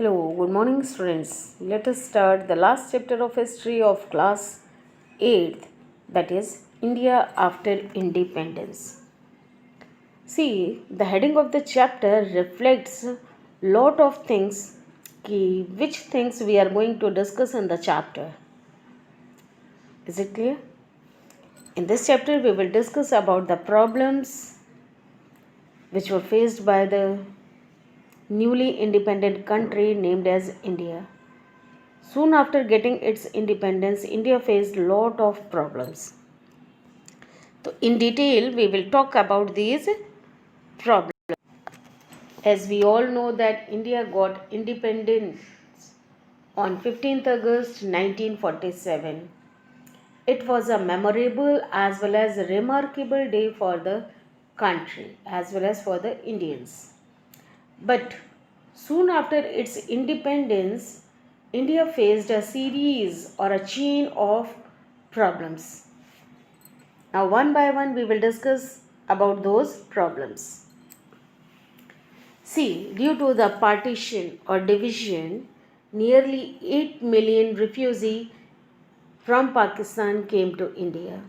Hello, good morning, students. Let us start the last chapter of history of class 8th, that is India after independence. See, the heading of the chapter reflects lot of things which things we are going to discuss in the chapter. Is it clear? In this chapter we will discuss about the problems which were faced by the newly independent country named as India. Soon after getting its independence, India faced lot of problems. So in detail, we will talk about these problems. As we all know that India got independence on 15th August 1947. It was a memorable as well as remarkable day for the country as well as for the Indians. But soon after its independence, India faced a series or a chain of problems. Now, one by one, we will discuss about those problems. See, due to the partition or division, nearly 8 million refugees from Pakistan came to India.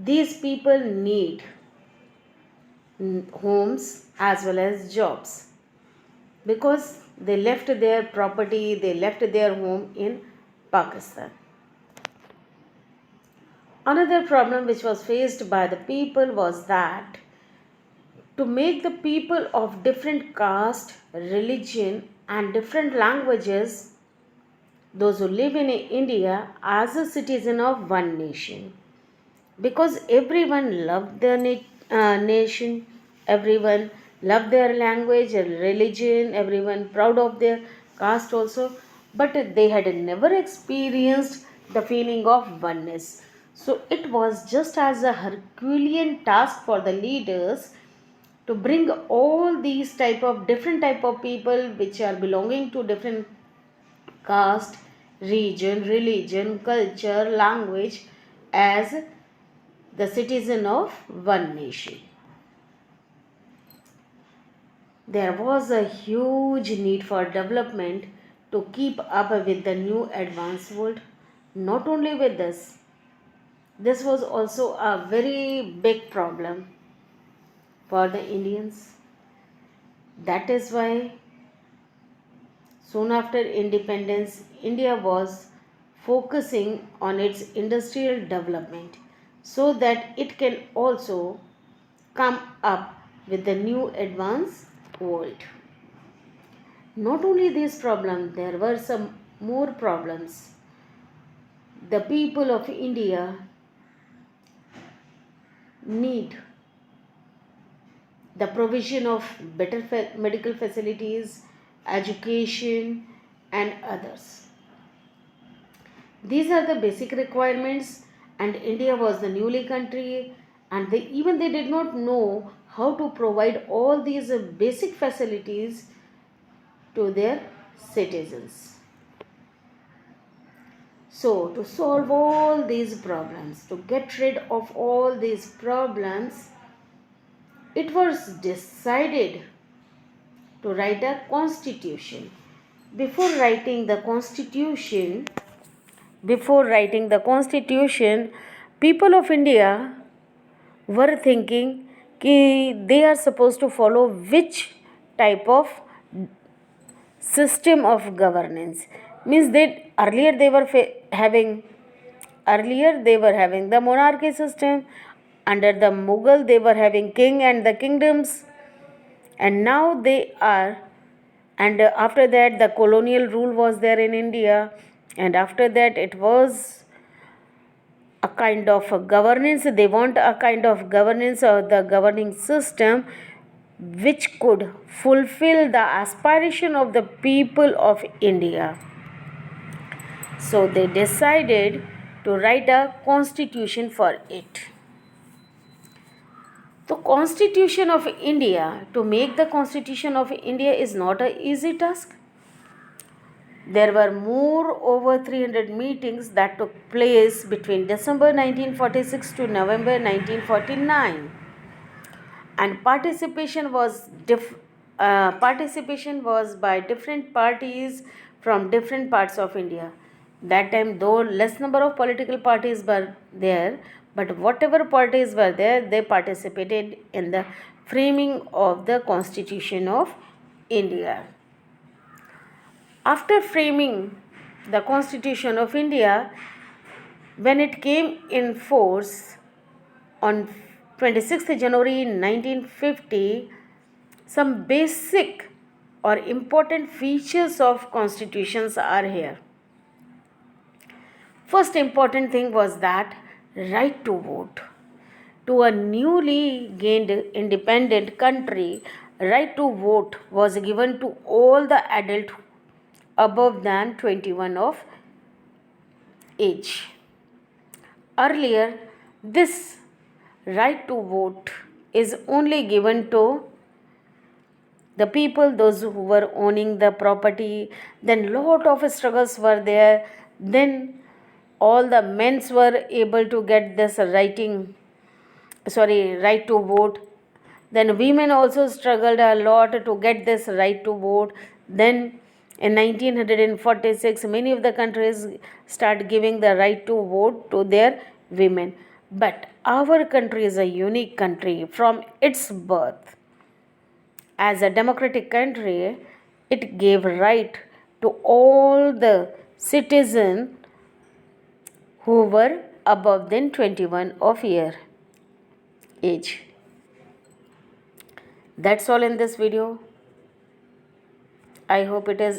These people need homes as well as jobs because they left their property, they left their home in Pakistan. Another problem which was faced by the people was that to make the people of different caste, religion, and different languages, those who live in India, as a citizen of one nation. Because everyone loved their nation, everyone loved their language and religion, everyone proud of their caste also, but they had never experienced the feeling of oneness. So it was just as a Herculean task for the leaders to bring all these different type of people which are belonging to different caste, region, religion, culture, language as the citizen of one nation. There was a huge need for development to keep up with the new advanced world. Not only with this was also a very big problem for the Indians. That is why soon after independence, India was focusing on its industrial development so that it can also come up with the new advanced world. Not only these problems, there were some more problems. The people of India need the provision of better medical facilities, education, and others. These are the basic requirements, and India was the newly country, and they did not know how to provide all these basic facilities to their citizens. So, to solve all these problems, to get rid of all these problems, it was decided to write a constitution. Before writing the constitution, people of India were thinking they are supposed to follow which type of system of governance. Means that earlier they were having the monarchy system. Under the Mughal they were having king and the kingdoms, and now they are, and after that the colonial rule was there in India, and after that it was a kind of a governance. They want a kind of governance or the governing system which could fulfill the aspiration of the people of India. So they decided to write a constitution for it. The Constitution of India, to make the Constitution of India is not an easy task. There were more over 300 meetings that took place between December 1946 to November 1949, and participation was participation was by different parties from different parts of India. That time, though less number of political parties were there, but whatever parties were there, they participated in the framing of the Constitution of India. After framing the Constitution of India, when it came in force on 26th January 1950, some basic or important features of constitutions are here. First important thing was that right to vote. To a newly gained independent country, right to vote was given to all the adults above than 21 of age. Earlier, this right to vote is only given to the people, those who were owning the property. Then lot of struggles were there. Then all the men's were able to get this right to vote. Then women also struggled a lot to get this right to vote. Then in 1946, many of the countries start giving the right to vote to their women. But our country is a unique country from its birth. As a democratic country, it gave right to all the citizens who were above than 21 of year age. That's all in this video. I hope it is